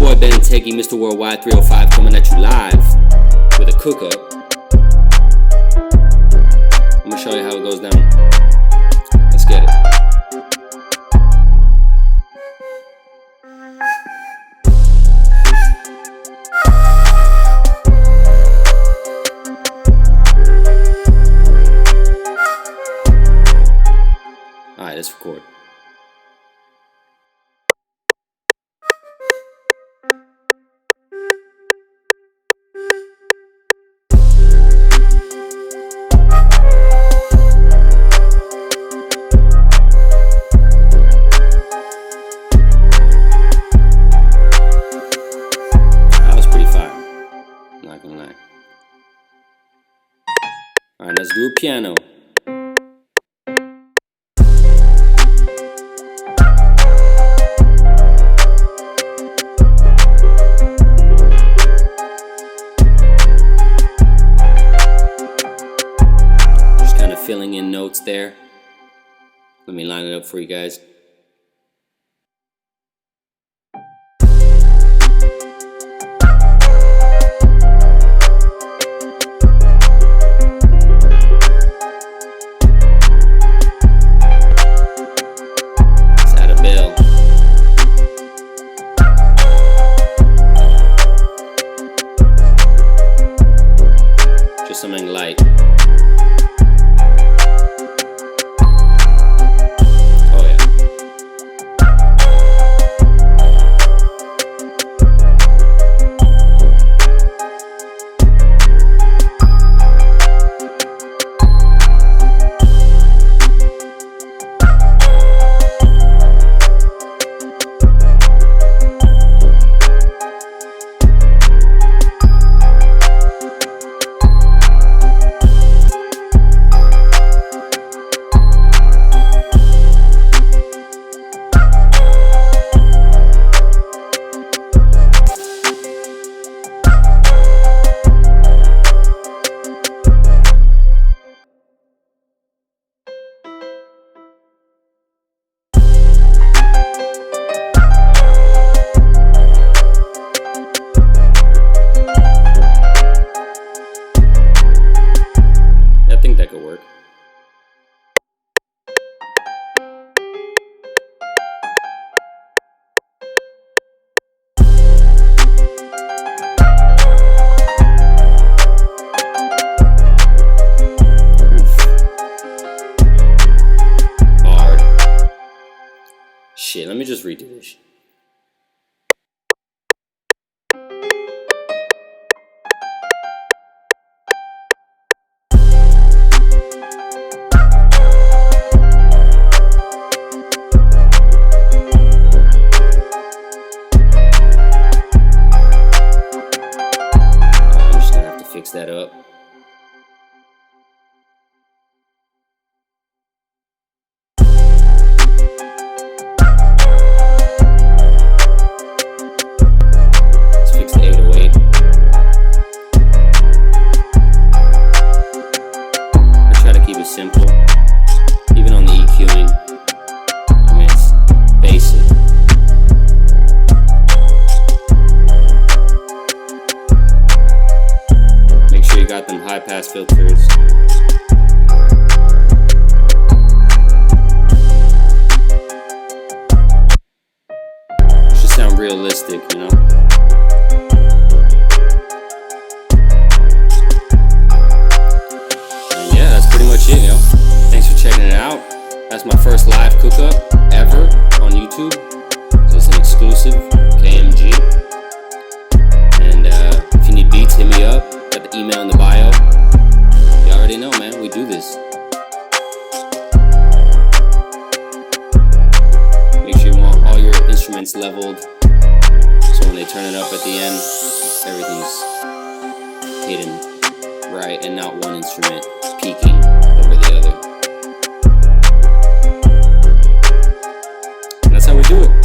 boy Ben Ettedgui, Mr. Worldwide 305, coming at you live with a cook up. I'm gonna show you how it goes down. Let's get it. Alright, let's record. Alright, let's do a piano. Just kind of filling in notes there. Let me line it up for you guys. Something light. Oh yeah. I think that could work. Hard. Shit, let me just redo this shit. Fix that up. Let's fix the 808. I try to keep it simple, even on the EQing. I mean, it's basic. You got them high pass filters. It should sound realistic, you know. And yeah, that's pretty much it, yo. Thanks for checking it out. That's my first live cook up ever on YouTube. So it's an exclusive KMG. And if you need beats, hit me up. Got the email in the bio. You already know, man. We do this. Make sure you want all your instruments leveled, so when they turn it up at the end, everything's hidden right and not one instrument peaking over the other. And that's how we do it.